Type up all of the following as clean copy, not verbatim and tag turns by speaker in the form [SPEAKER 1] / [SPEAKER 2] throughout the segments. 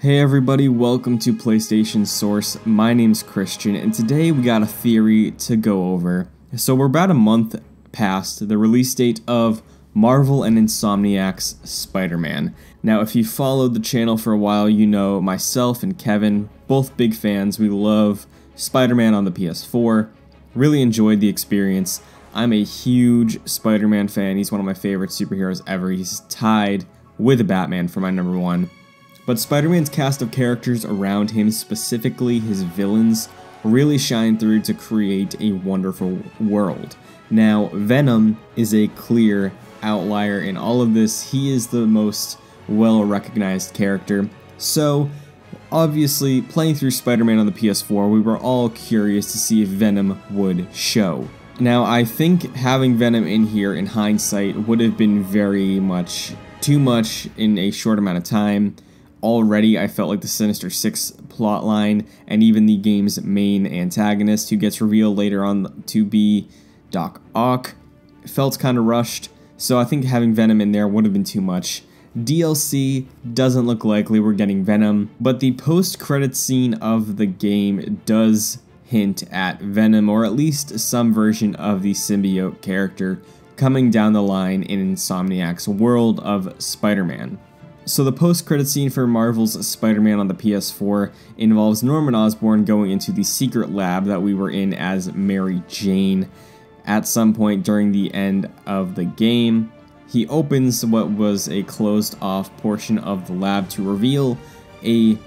[SPEAKER 1] Hey everybody, welcome to PlayStation Source. My name's Christian, and today we got a theory to go over. So we're about a month past the release date of Marvel and Insomniac's Spider-Man. Now, if you followed the channel for a while, you know myself and Kevin, both big fans. We love Spider-Man on the PS4. Really enjoyed the experience. I'm a huge Spider-Man fan. He's one of my favorite superheroes ever. He's tied with Batman for my number one. But Spider-Man's cast of characters around him, specifically his villains, really shine through to create a wonderful world. Now, Venom is a clear outlier in all of this. He is the most well-recognized character. So, obviously, playing through Spider-Man on the PS4, we were all curious to see if Venom would show. Now, I think having Venom in here, in hindsight, would have been very much too much in a short amount of time. Already, I felt like the Sinister Six plotline, and even the game's main antagonist, who gets revealed later on to be Doc Ock, felt kind of rushed, so I think having Venom in there would have been too much. DLC doesn't look likely we're getting Venom, but the post-credits scene of the game does hint at Venom, or at least some version of the symbiote character coming down the line in Insomniac's world of Spider-Man. So the post-credit scene for Marvel's Spider-Man on the PS4 involves Norman Osborn going into the secret lab that we were in as Mary Jane. At some point during the end of the game, he opens what was a closed-off portion of the lab to reveal a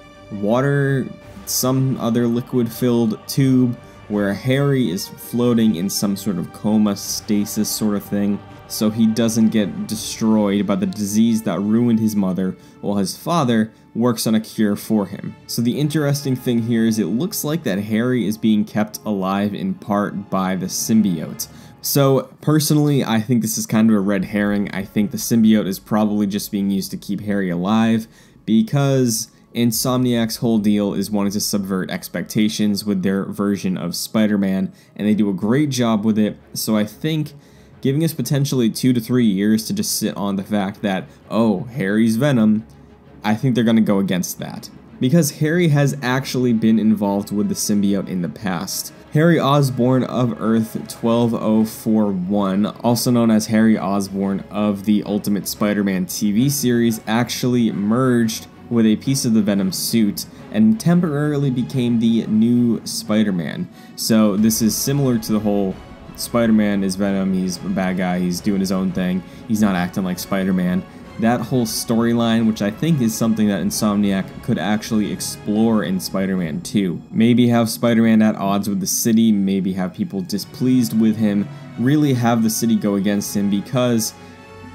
[SPEAKER 1] some other liquid-filled tube where Harry is floating in some sort of coma stasis sort of thing, so he doesn't get destroyed by the disease that ruined his mother, while his father works on a cure for him. So the interesting thing here is it looks like that Harry is being kept alive in part by the symbiote. So personally, I think this is kind of a red herring. I think the symbiote is probably just being used to keep Harry alive, because Insomniac's whole deal is wanting to subvert expectations with their version of Spider-Man, and they do a great job with it. So I think giving us potentially 2 to 3 years to just sit on the fact that, oh, Harry's Venom, I think they're going to go against that. Because Harry has actually been involved with the symbiote in the past. Harry Osborn of Earth 12041, also known as Harry Osborn of the Ultimate Spider-Man TV series, actually merged with a piece of the Venom suit and temporarily became the new Spider-Man. So this is similar to the whole Spider-Man is Venom, he's a bad guy, he's doing his own thing, he's not acting like Spider-Man. That whole storyline, which I think is something that Insomniac could actually explore in Spider-Man 2. Maybe have Spider-Man at odds with the city, maybe have people displeased with him, really have the city go against him, because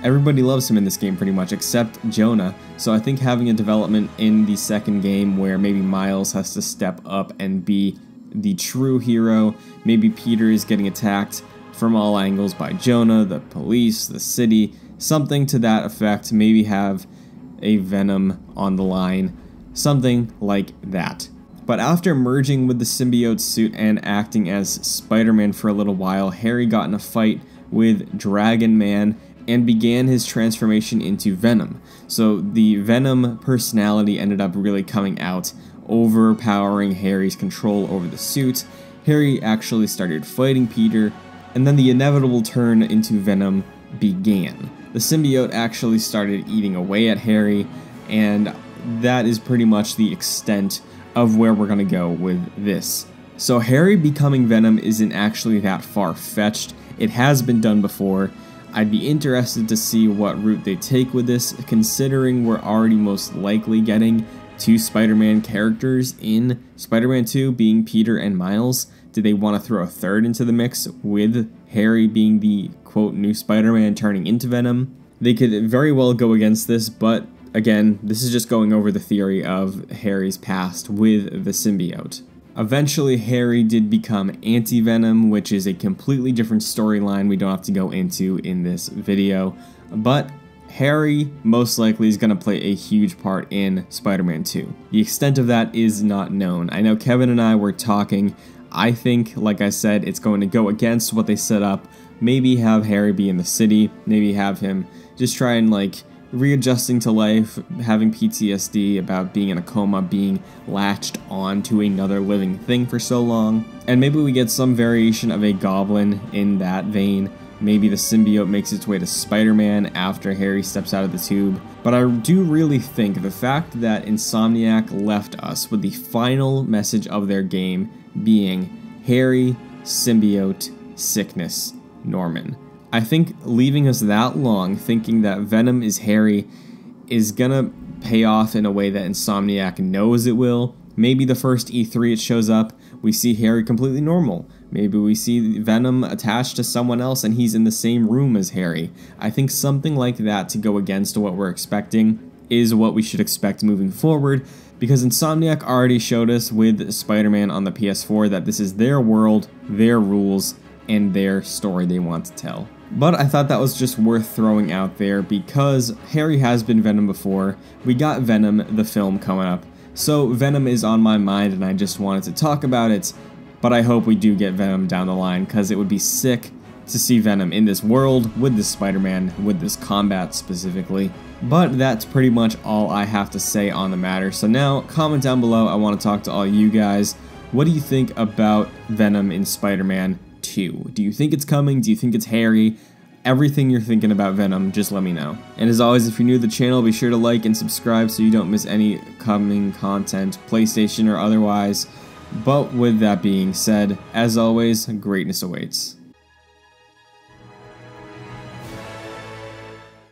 [SPEAKER 1] everybody loves him in this game pretty much, except Jonah. So I think having a development in the second game where maybe Miles has to step up and be the true hero, maybe Peter is getting attacked from all angles by Jonah, the police, the city, something to that effect, maybe have a Venom on the line, something like that. But after merging with the symbiote suit and acting as Spider-Man for a little while, Harry got in a fight with Dragon Man and began his transformation into Venom. So the Venom personality ended up really coming out, overpowering Harry's control over the suit. Harry actually started fighting Peter, and then the inevitable turn into Venom began. The symbiote actually started eating away at Harry, and that is pretty much the extent of where we're going to go with this. So Harry becoming Venom isn't actually that far-fetched. It has been done before. I'd be interested to see what route they take with this, considering we're already most likely getting 2 Spider-Man characters in Spider-Man 2 being Peter and Miles. Do they want to throw a third into the mix with Harry being the quote new Spider-Man turning into Venom? They could very well go against this, but again, this is just going over the theory of Harry's past with the symbiote. Eventually, Harry did become Anti-Venom, which is a completely different storyline we don't have to go into in this video, but Harry most likely is going to play a huge part in Spider-Man 2. The extent of that is not known. I know Kevin and I were talking. I think, like I said, it's going to go against what they set up. Maybe have Harry be in the city, maybe have him just try and like readjusting to life, having PTSD about being in a coma, being latched on to another living thing for so long. And maybe we get some variation of a goblin in that vein. Maybe the symbiote makes its way to Spider-Man after Harry steps out of the tube. But I do really think the fact that Insomniac left us with the final message of their game being Harry, symbiote, sickness, Norman. I think leaving us that long thinking that Venom is Harry is gonna pay off in a way that Insomniac knows it will. Maybe the first E3 it shows up, we see Harry completely normal. Maybe we see Venom attached to someone else and he's in the same room as Harry. I think something like that to go against what we're expecting is what we should expect moving forward, because Insomniac already showed us with Spider-Man on the PS4 that this is their world, their rules, and their story they want to tell. But I thought that was just worth throwing out there because Harry has been Venom before. We got Venom, the film, coming up. So Venom is on my mind and I just wanted to talk about it. But I hope we do get Venom down the line because it would be sick to see Venom in this world with this Spider-Man, with this combat specifically. But that's pretty much all I have to say on the matter. So now, comment down below. I want to talk to all you guys. What do you think about Venom in Spider-Man 2? Do you think it's coming? Do you think it's Harry? Everything you're thinking about Venom, just let me know. And as always, if you're new to the channel, be sure to like and subscribe so you don't miss any coming content, PlayStation or otherwise. But with that being said, as always, greatness awaits.